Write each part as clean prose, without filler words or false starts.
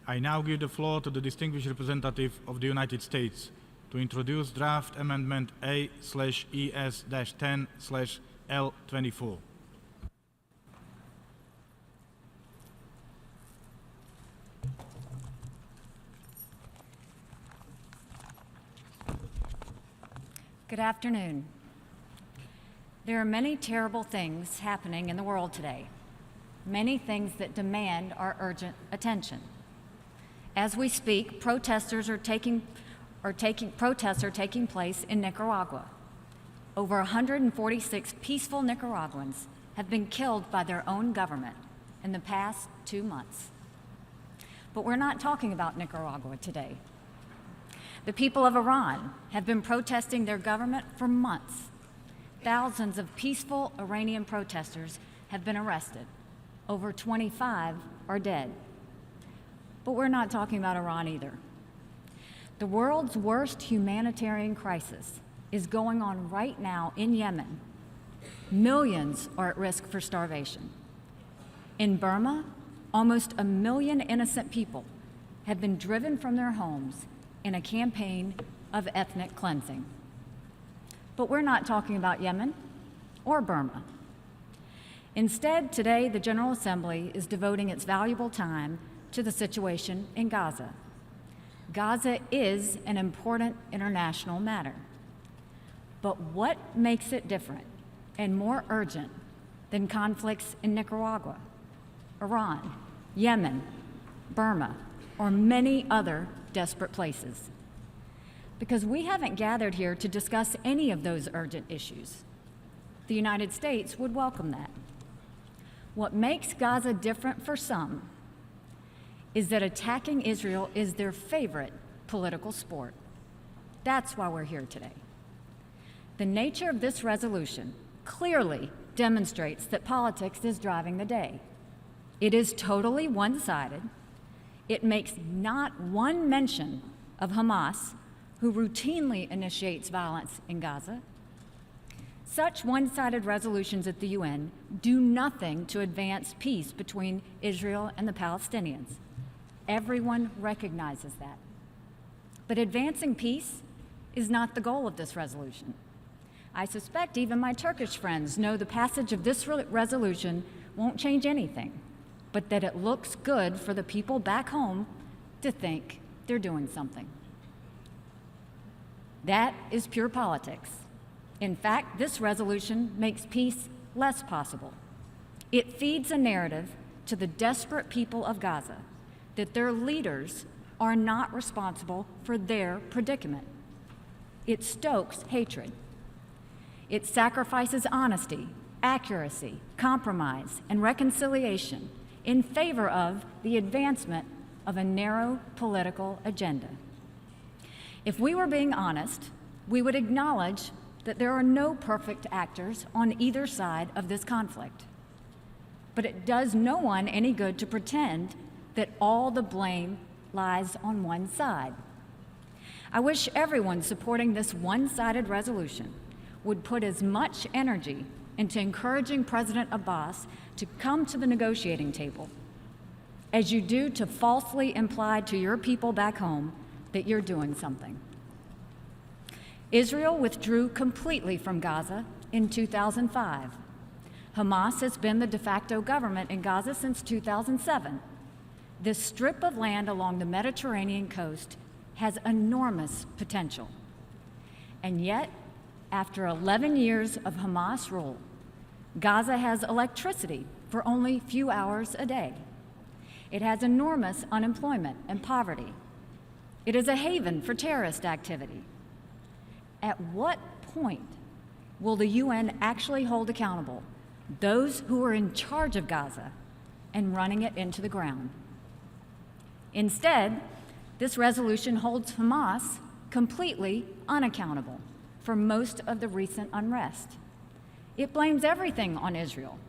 I now give the floor to the distinguished representative of the United States to introduce draft amendment A/ES-10/L24. Good afternoon. There are many terrible things happening in the world today, many things that demand our urgent attention. As we speak, protests are taking place in Nicaragua. Over 146 peaceful Nicaraguans have been killed by their own government in the past 2 months. But we're not talking about Nicaragua today. The people of Iran have been protesting their government for months. Thousands of peaceful Iranian protesters have been arrested. Over 25 are dead. But we're not talking about Iran either. The world's worst humanitarian crisis is going on right now in Yemen. Millions are at risk for starvation. In Burma, almost 1 million innocent people have been driven from their homes in a campaign of ethnic cleansing. But we're not talking about Yemen or Burma. Instead, today, the General Assembly is devoting its valuable time to the situation in Gaza. Gaza is an important international matter. But what makes it different and more urgent than conflicts in Nicaragua, Iran, Yemen, Burma, or many other desperate places? Because we haven't gathered here to discuss any of those urgent issues. The United States would welcome that. What makes Gaza different for some is that attacking Israel is their favorite political sport. That's why we're here today. The nature of this resolution clearly demonstrates that politics is driving the day. It is totally one-sided. It makes not one mention of Hamas, who routinely initiates violence in Gaza. Such one-sided resolutions at the UN do nothing to advance peace between Israel and the Palestinians. Everyone recognizes that. But advancing peace is not the goal of this resolution. I suspect even my Turkish friends know the passage of this resolution won't change anything, but that it looks good for the people back home to think they're doing something. That is pure politics. In fact, this resolution makes peace less possible. It feeds a narrative to the desperate people of Gaza that their leaders are not responsible for their predicament. It stokes hatred. It sacrifices honesty, accuracy, compromise, and reconciliation in favor of the advancement of a narrow political agenda. If we were being honest, we would acknowledge that there are no perfect actors on either side of this conflict. But it does no one any good to pretend that all the blame lies on one side. I wish everyone supporting this one-sided resolution would put as much energy into encouraging President Abbas to come to the negotiating table as you do to falsely imply to your people back home that you're doing something. Israel withdrew completely from Gaza in 2005. Hamas has been the de facto government in Gaza since 2007. This strip of land along the Mediterranean coast has enormous potential. And yet, after 11 years of Hamas rule, Gaza has electricity for only a few hours a day. It has enormous unemployment and poverty. It is a haven for terrorist activity. At what point will the UN actually hold accountable those who are in charge of Gaza and running it into the ground? Instead, this resolution holds Hamas completely unaccountable for most of the recent unrest. It blames everything on Israel,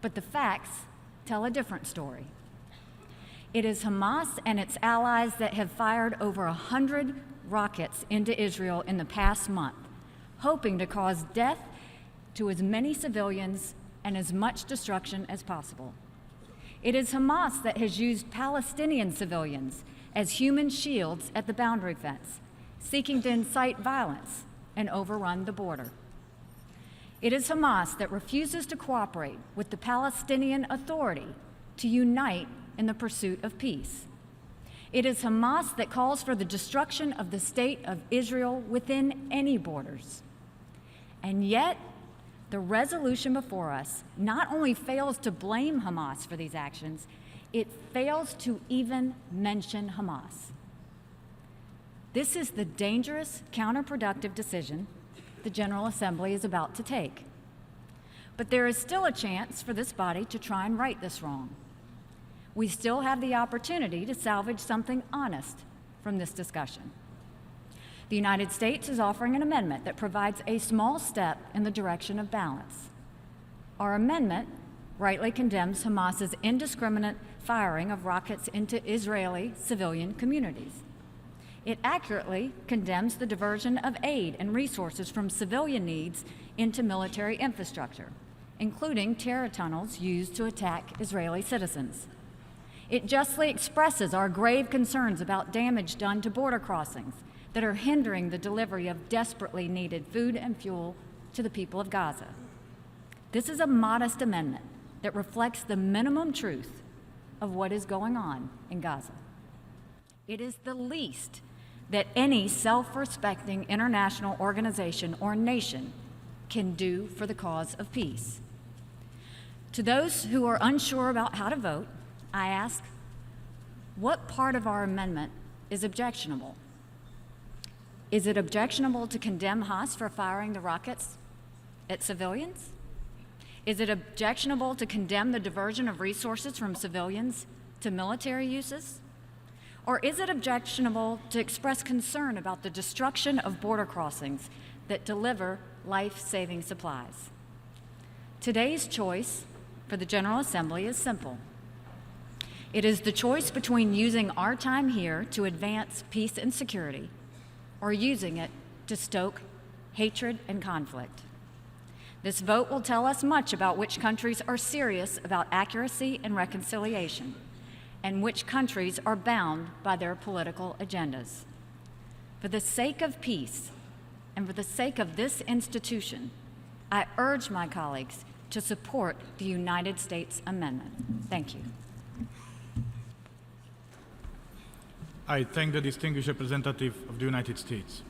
but the facts tell a different story. It is Hamas and its allies that have fired over 100 rockets into Israel in the past month, hoping to cause death to as many civilians and as much destruction as possible. It is Hamas that has used Palestinian civilians as human shields at the boundary fence, seeking to incite violence and overrun the border. It is Hamas that refuses to cooperate with the Palestinian Authority to unite in the pursuit of peace. It is Hamas that calls for the destruction of the state of Israel within any borders. And yet, the resolution before us not only fails to blame Hamas for these actions, it fails to even mention Hamas. This is the dangerous, counterproductive decision the General Assembly is about to take. But there is still a chance for this body to try and right this wrong. We still have the opportunity to salvage something honest from this discussion. The United States is offering an amendment that provides a small step in the direction of balance. Our amendment rightly condemns Hamas's indiscriminate firing of rockets into Israeli civilian communities. It accurately condemns the diversion of aid and resources from civilian needs into military infrastructure, including terror tunnels used to attack Israeli citizens. It justly expresses our grave concerns about damage done to border crossings that are hindering the delivery of desperately needed food and fuel to the people of Gaza. This is a modest amendment that reflects the minimum truth of what is going on in Gaza. It is the least that any self-respecting international organization or nation can do for the cause of peace. To those who are unsure about how to vote, I ask, what part of our amendment is objectionable? Is it objectionable to condemn Hamas for firing the rockets at civilians? Is it objectionable to condemn the diversion of resources from civilians to military uses? Or is it objectionable to express concern about the destruction of border crossings that deliver life-saving supplies? Today's choice for the General Assembly is simple. It is the choice between using our time here to advance peace and security or using it to stoke hatred and conflict. This vote will tell us much about which countries are serious about accuracy and reconciliation, and which countries are bound by their political agendas. For the sake of peace and for the sake of this institution, I urge my colleagues to support the United States Amendment. Thank you. I thank the distinguished representative of the United States.